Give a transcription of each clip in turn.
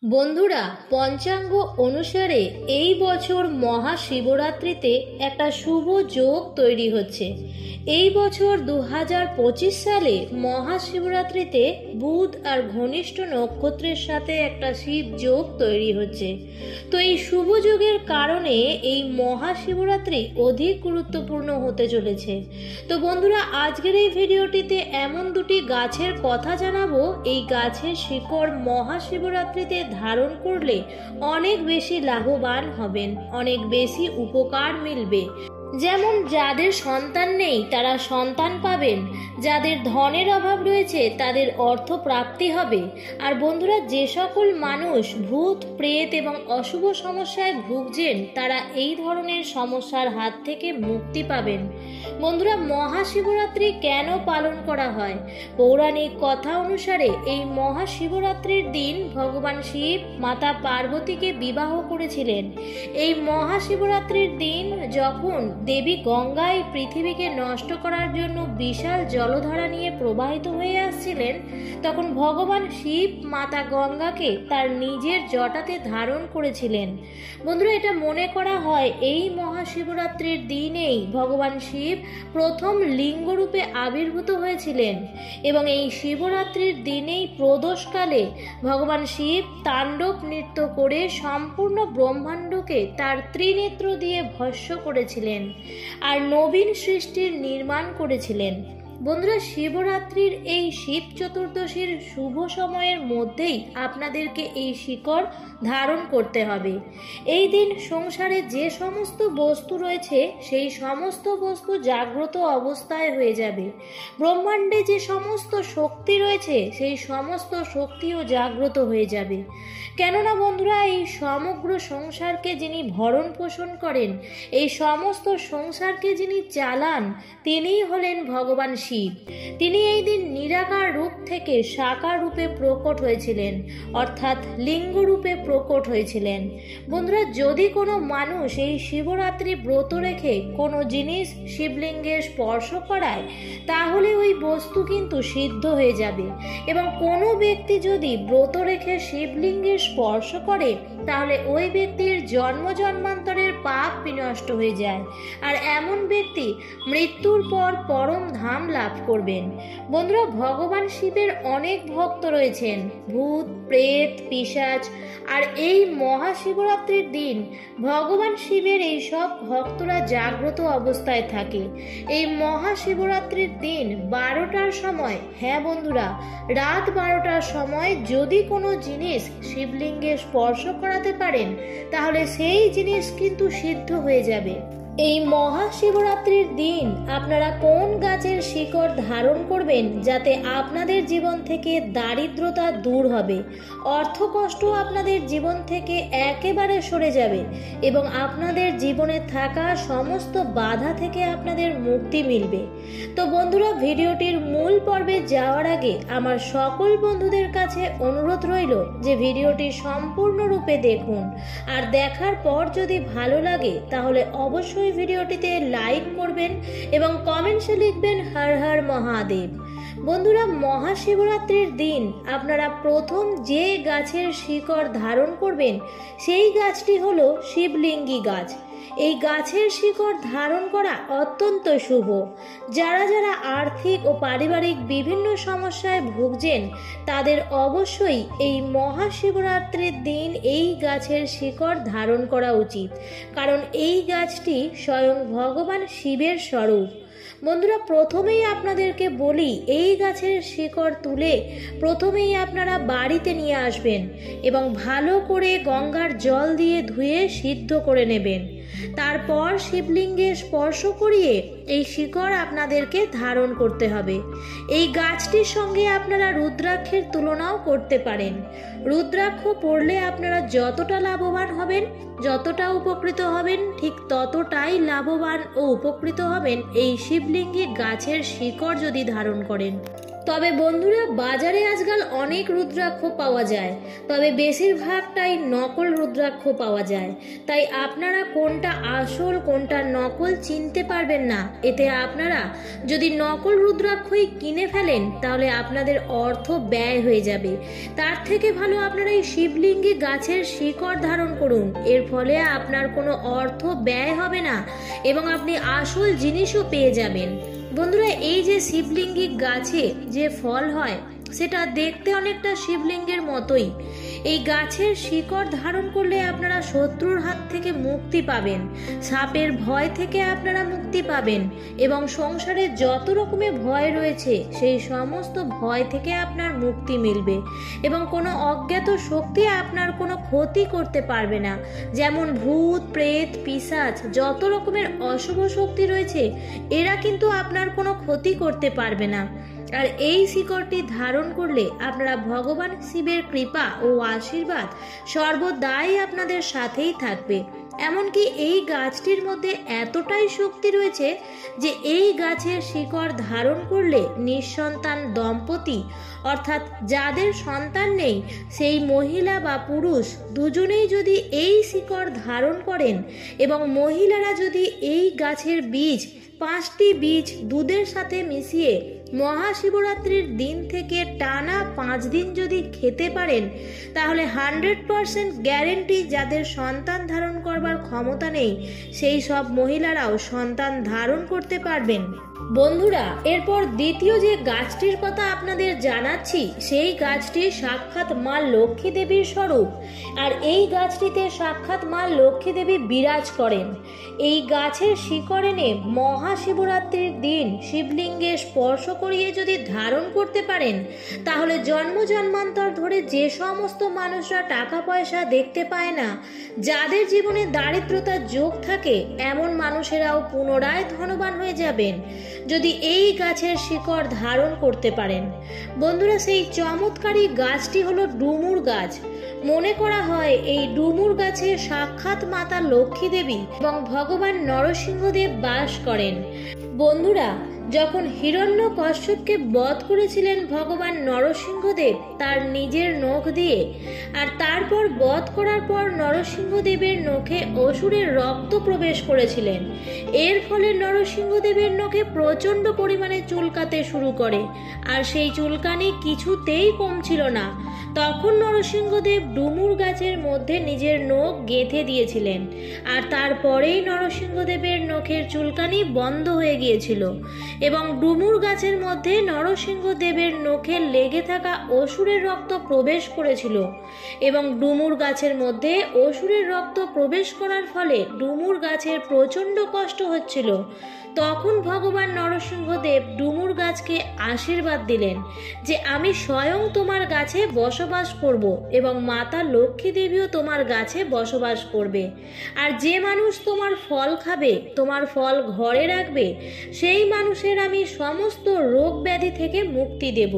বন্ধুরা, পঞ্চাঙ্গ অনুসারে এই বছর মহাশিবরাত্রিতে একটা শুভ যোগ তৈরি হচ্ছে। এই বছর 2025 সালে মহাশিবরাত্রিতে বুধ আর ঘনিষ্ঠ নক্ষত্রের সাথে একটা শিব যোগ তৈরি হচ্ছে। তো এই শুভ যোগের কারণে এই মহাশিবরাত্রি অধিক গুরুত্বপূর্ণ হতে চলেছে। তো বন্ধুরা, আজকের এই ভিডিওটিতে এমন দুটি গাছের কথা জানাবো, এই গাছের শিকড় মহাশিবরাত্রিতে ধারণ করলে অনেক বেশি লাভবান হবেন, অনেক বেশি উপকার মিলবে। যেমন যাদের সন্তান নেই তারা সন্তান পাবেন, যাদের ধনের অভাব রয়েছে তাদের অর্থ প্রাপ্তি হবে। আর বন্ধুরা, যে সকল মানুষ ভূত প্রেত এবং অশুভ সমস্যায় ভুগছেন তারা এই ধরনের সমস্যার হাত থেকে মুক্তি পাবেন। বন্ধুরা, মহাশিবরাত্রি কেন পালন করা হয়? পৌরাণিক কথা অনুসারে এই মহাশিবরাত্রির দিন ভগবান শিব মাতা পার্বতীকে বিবাহ করেছিলেন। এই মহাশিবরাত্রির দিন যখন দেবী গঙ্গা এই পৃথিবীকে নষ্ট করার জন্য বিশাল জলধারা নিয়ে প্রবাহিত হয়ে আসছিলেন, তখন ভগবান শিব মাতা গঙ্গাকে তার নিজের জটাতে ধারণ করেছিলেন। বন্ধুরা, এটা মনে করা হয় এই মহাশিবরাত্রির দিনেই ভগবান শিব প্রথম লিঙ্গরূপে আবির্ভূত হয়েছিলেন এবং এই শিবরাত্রির দিনেই প্রদোষকালে ভগবান শিব তাণ্ডব নৃত্য করে সম্পূর্ণ ব্রহ্মাণ্ডকে তার ত্রিনেত্র দিয়ে ভস্ম করেছিলেন আর নবীন সৃষ্টির নির্মাণ করেছিলেন। বন্ধুরা, শিবরাত্রির এই শিব চতুর্দশীর শুভ সময়ের মধ্যেই আপনাদেরকে এই শিকড় ধারণ করতে হবে। এই দিন সংসারে যে সমস্ত বস্তু রয়েছে সেই সমস্ত বস্তু জাগ্রত অবস্থায় হয়ে যাবে। ব্রহ্মাণ্ডে যে সমস্ত শক্তি রয়েছে সেই সমস্ত শক্তিও জাগ্রত হয়ে যাবে। কেননা বন্ধুরা, এই সমগ্র সংসারকে যিনি ভরণ পোষণ করেন, এই সমস্ত সংসারকে যিনি চালান, তিনিই হলেন ভগবান শিব। তিনি এই দিন নিরাকার রূপ থেকে সাকার রূপে প্রকট হয়েছিলেন, অর্থাৎ লিঙ্গ রূপে প্রকট হয়েছিলেন। বন্ধুরা, যদি কোনো মানুষ এই শিবরাত্রি ব্রত রেখে কোনো জিনিস শিবলিঙ্গে স্পর্শ করায় তাহলে ওই বস্তু কিন্তু সিদ্ধ হয়ে যাবে, এবং কোনো ব্যক্তি যদি ব্রত রেখে শিবলিঙ্গে স্পর্শ করে তাহলে ওই ব্যক্তির জন্ম জন্মান্তরের পাপ বিনষ্ট হয়ে যায়, আর এমন ব্যক্তি মৃত্যুর পর পরম ধাম লাভ করবেন। বন্ধুরা, ভগবান শিবের অনেক ভক্ত রয়েছেন, ভূত প্রেত পিশাচ, আর এই মহাশিবরাত্রির দিন ভগবান শিবের এই সব ভক্তরা জাগ্রত অবস্থায় থাকে। এই মহাশিবরাত্রির দিন 12টার সময়, হ্যাঁ বন্ধুরা, রাত 12টার সময় যদি কোনো জিনিস শিবলিঙ্গে স্পর্শ করাতে পারেন তাহলে সেই জিনিস কিন্তু সিদ্ধ হয়ে যাবে। এই মহাশিবরাত্রির দিন আপনারা কোন গাছের শিকড় ধারণ করবেন যাতে আপনাদের জীবন থেকে দারিদ্রতা দূর হবে, অর্থকষ্ট আপনাদের জীবন থেকে একেবারে সরে যাবে এবং আপনাদের জীবনে থাকা সমস্ত বাধা থেকে আপনাদের মুক্তি মিলবে। তো বন্ধুরা, ভিডিওটির মূল পর্বে যাওয়ার আগে আমার সকল বন্ধুদের কাছে অনুরোধ রইল যে ভিডিওটি সম্পূর্ণরূপে দেখুন, আর দেখার পর যদি ভালো লাগে তাহলে অবশ্যই ভিডিওটিতে লাইক করবেন এবং কমেন্টসে লিখবেন হর হর মহাদেব। বন্ধুরা, মহাশিবরাত্রির দিন আপনারা প্রথম যে গাছের শিকড় ধারণ করবেন সেই গাছটি হলো শিবলিঙ্গি গাছ। এই গাছের শিকড় ধারণ করা অত্যন্ত শুভ। যারা যারা আর্থিক ও পারিবারিক বিভিন্ন সমস্যায় ভুগছেন তাদের অবশ্যই এই মহাশিবরাত্রির দিন এই গাছের শিকড় ধারণ করা উচিত, কারণ এই গাছটি স্বয়ং ভগবান শিবের স্বরূপ। বন্ধুরা, প্রথমেই আপনাদেরকে বলি, এই গাছের শিকড় তুলে প্রথমেই আপনারা বাড়িতে নিয়ে আসবেন এবং ভালো করে গঙ্গার জল দিয়ে ধুয়ে সিদ্ধ করে নেবেন। তারপর শিবলিঙ্গে স্পর্শ করিয়ে এই শিকড় আপনাদেরকে ধারণ করতে হবে। এই গাছটির সঙ্গে আপনারা রুদ্রাক্ষের তুলনাও করতে পারেন। রুদ্রাক্ষ পড়লে আপনারা যতটা লাভবান হবেন, যতটা উপকৃত হবেন, ঠিক ততটাই লাভবান ও উপকৃত হবেন এই শিবলিঙ্গে গাছের শিকড় যদি ধারণ করেন। তবে বন্ধুরা, বাজারে আজকাল অনেক রুদ্রাক্ষ পাওয়া যায়, তবে বেশিরভাগটাই নকল রুদ্রাক্ষ পাওয়া যায়। তাই আপনারা কোনটা আসল কোনটা নকল চিনতে পারবেন না। এতে আপনারা যদি নকল রুদ্রাক্ষই কিনে ফেলেন তাহলে আপনাদের অর্থ ব্যয় হয়ে যাবে। তার থেকে ভালো আপনারা এই শিবলিঙ্গে গাছের শিকড় ধারণ করুন। এর ফলে আপনার কোনো অর্থ ব্যয় হবে না এবং আপনি আসল জিনিসও পেয়ে যাবেন। বন্ধুরা, এই যে শিবলিঙ্গি গাছে যে ফল হয় সেটা দেখতে অনেকটা শিবলিঙ্গের মতোই। এই গাছের শিকড় ধারণ করলে আপনারা শত্রুর হাত থেকে মুক্তি পাবেন, সাপের ভয় থেকে আপনারা মুক্তি পাবেন এবং সংসারে যত রকমের ভয় রয়েছে সেই সমস্ত ভয় থেকে আপনার মুক্তি মিলবে এবং কোনো অজ্ঞাত শক্তি আপনার কোনো ক্ষতি করতে পারবে না। যেমন ভূত, প্রেত, পিশাচ, যত রকমের অশুভ শক্তি রয়েছে এরা কিন্তু আপনার কোনো ক্ষতি করতে পারবে না। আর এই শিকড়টি ধারণ করলে আপনারা ভগবান শিবের কৃপা ও আশীর্বাদ সর্বদাই আপনাদের সাথেই থাকবে। এমনকি এই গাছটির মধ্যে এতটাই শক্তি রয়েছে যে এই গাছের শিকড় ধারণ করলে নিঃসন্তান দম্পতি, অর্থাৎ যাদের সন্তান নেই সেই মহিলা বা পুরুষ দুজনেই যদি এই শিকড় ধারণ করেন এবং মহিলারা যদি এই গাছের বীজ 5টি বীজ দুধের সাথে মিশিয়ে মহাশিবরাত্রির দিন থেকে টানা 5 দিন যদি খেতে পারেন তাহলে 100% গ্যারেন্টি যাদের সন্তান ধারণ করবার ক্ষমতা নেই সেই সব মহিলারাও সন্তান ধারণ করতে পারবেন। বন্ধুরা, এরপর দ্বিতীয় যে গাছটির কথা আপনাদের জানাচ্ছি সেই গাছটি সাক্ষাৎ মা লক্ষ্মী দেবীর স্বরূপ। আর এই গাছটিতে সাক্ষাৎ মা লক্ষ্মী দেবী বিরাজ করেন। এই গাছের শিকড় এনে মহাশিবরাত্রির দিন শিবলিঙ্গে স্পর্শ করিয়ে যদি ধারণ করতে পারেন তাহলে জন্ম জন্মান্তর ধরে যে সমস্ত মানুষরা টাকা পয়সা দেখতে পায় না, যাদের জীবনে দারিদ্রতার যোগ থাকে, এমন মানুষেরাও পুনরায় ধনবান হয়ে যাবেন যদি এই গাছের শিকড় ধারণ করতে পারেন। বন্ধুরা, সেই চমৎকারী গাছটি হলো ডুমুর গাছ। মনে করা হয় এই ডুমুর গাছে সাক্ষাৎ মাতা লক্ষ্মী দেবী এবং ভগবান নরসিংহদেব বাস করেন। বন্ধুরা, যখন হিরণ্যকশ্যপকে বধ করেছিলেন ভগবান নরসিংহদেব তার নিজের নখ দিয়ে, আর তারপর বধ করার পর নরসিংহদেবের নখে অসুরের রক্ত প্রবেশ করেছিলেন। এর ফলে নরসিংহদেবের নখে প্রচণ্ড পরিমাণে চুলকাতে শুরু করে, আর সেই চুলকানি কিছুতেই কমছিল না। তখন নরসিংহদেব ডুমুর গাছের মধ্যে নিজের নখ গেঁথে দিয়েছিলেন, আর তারপরেই নরসিংহদেবের নখের চুলকানি বন্ধ হয়ে গিয়েছিল এবং ডুমুর গাছের মধ্যে নরসিংহদেবের নখে লেগে থাকা অসুরের রক্ত প্রবেশ করেছিল এবং ডুমুর গাছের মধ্যে অসুরের রক্ত প্রবেশ করার ফলে ডুমুর গাছের প্রচণ্ড কষ্ট হচ্ছিল। তখন ভগবান নরসিংহদেব ডুমুর গাছকে আশীর্বাদ দিলেন যে আমি স্বয়ং তোমার গাছে বসবাস করব এবং মাতা লক্ষ্মী দেবীও তোমার গাছে বসবাস করবে, আর যে মানুষ তোমার ফল খাবে, তোমার ফল ঘরে রাখবে, সেই মানুষের আমি সমস্ত রোগ ব্যাধি থেকে মুক্তি দেব।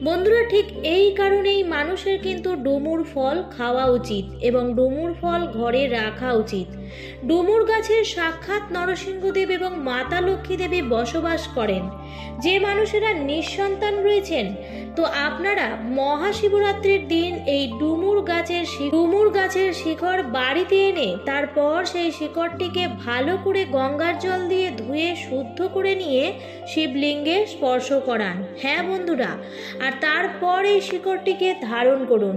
বন্ধুরা, ঠিক এই কারণেই মানুষের কিন্তু ডুমুর ফল খাওয়া উচিত এবং ডুমুর ফল ঘরে রাখা উচিত। ডুমুর গাছে সাক্ষাৎ নরসিংহদেব এবং মাতা লক্ষ্মী দেবী বসবাস করেন। যে মানুষেরা নিঃসন্তান রয়েছেন তো আপনারা মহাশিবরাত্রির দিন এই ডুমুর গাছের শিকড় বাড়িতে এনে তারপর সেই শিকড়টিকে ভালো করে গঙ্গার জল দিয়ে ধুয়ে শুদ্ধ করে নিয়ে শিবলিঙ্গে স্পর্শ করান। হ্যাঁ বন্ধুরা, আর তারপর এই শিকড়টিকে ধারণ করুন।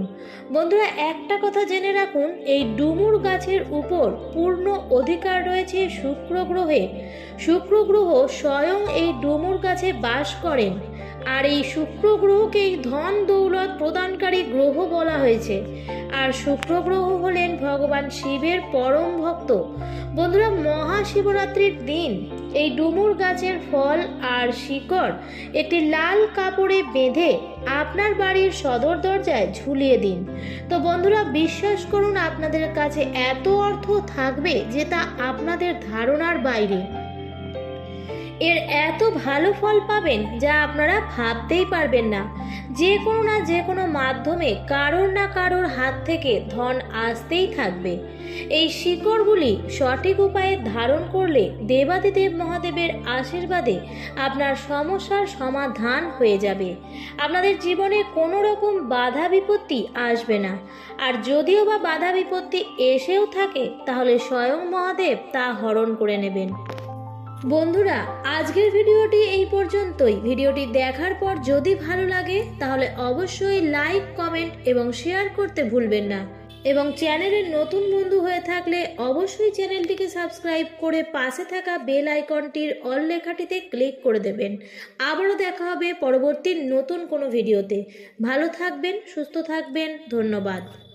বন্ধুরা, একটা কথা জেনে রাখুন, এই ডুমুর গাছের উপর পূর্ণ অধিকার রয়েছে শুক্র গ্রহের। শুক্র গ্রহ স্বয়ং এই ডুমুর গাছে বাস করেন, আর এই শুক্র গ্রহকেই ধন দৌলত প্রদানকারী গ্রহ বলা হয়েছে। আর শুক্র গ্রহ হলেন ভগবান শিবের পরম ভক্ত। বন্ধুরা, মহাশিবরাত্রির দিন এই ডুমুর গাছের ফল আর শিকড় একটি লাল কাপড়ে বেঁধে আপনার বাড়ির সদর দরজায় ঝুলিয়ে দিন। তো বন্ধুরা, বিশ্বাস করুন আপনাদের কাছে এত অর্থ থাকবে যে তা আপনাদের ধারণার বাইরে। এর এত ভালো ফল পাবেন যা আপনারা ভাবতেই পারবেন না। যে কোনো মাধ্যমে কারোর না কারোর হাত থেকে ধন আসতেই থাকবে। এই শিকড়গুলি সঠিক উপায়ে ধারণ করলে দেবাদিদেব মহাদেবের আশীর্বাদে আপনার সমস্যার সমাধান হয়ে যাবে। আপনাদের জীবনে কোনো রকম বাধা বিপত্তি আসবে না। আর যদিও বা বাধা বিপত্তি এসেও থাকে তাহলে স্বয়ং মহাদেব তা হরণ করে নেবেন। বন্ধুরা, আজকের ভিডিওটি এই পর্যন্তই। ভিডিওটি দেখার পর যদি ভালো লাগে তাহলে অবশ্যই লাইক, কমেন্ট এবং শেয়ার করতে ভুলবেন না। এবং চ্যানেলের নতুন বন্ধু হয়ে থাকলে অবশ্যই চ্যানেলটিকে সাবস্ক্রাইব করে পাশে থাকা বেল আইকনটির অল লেখাটিতে ক্লিক করে দেবেন। আবারও দেখা হবে পরবর্তী নতুন কোনো ভিডিওতে। ভালো থাকবেন, সুস্থ থাকবেন। ধন্যবাদ।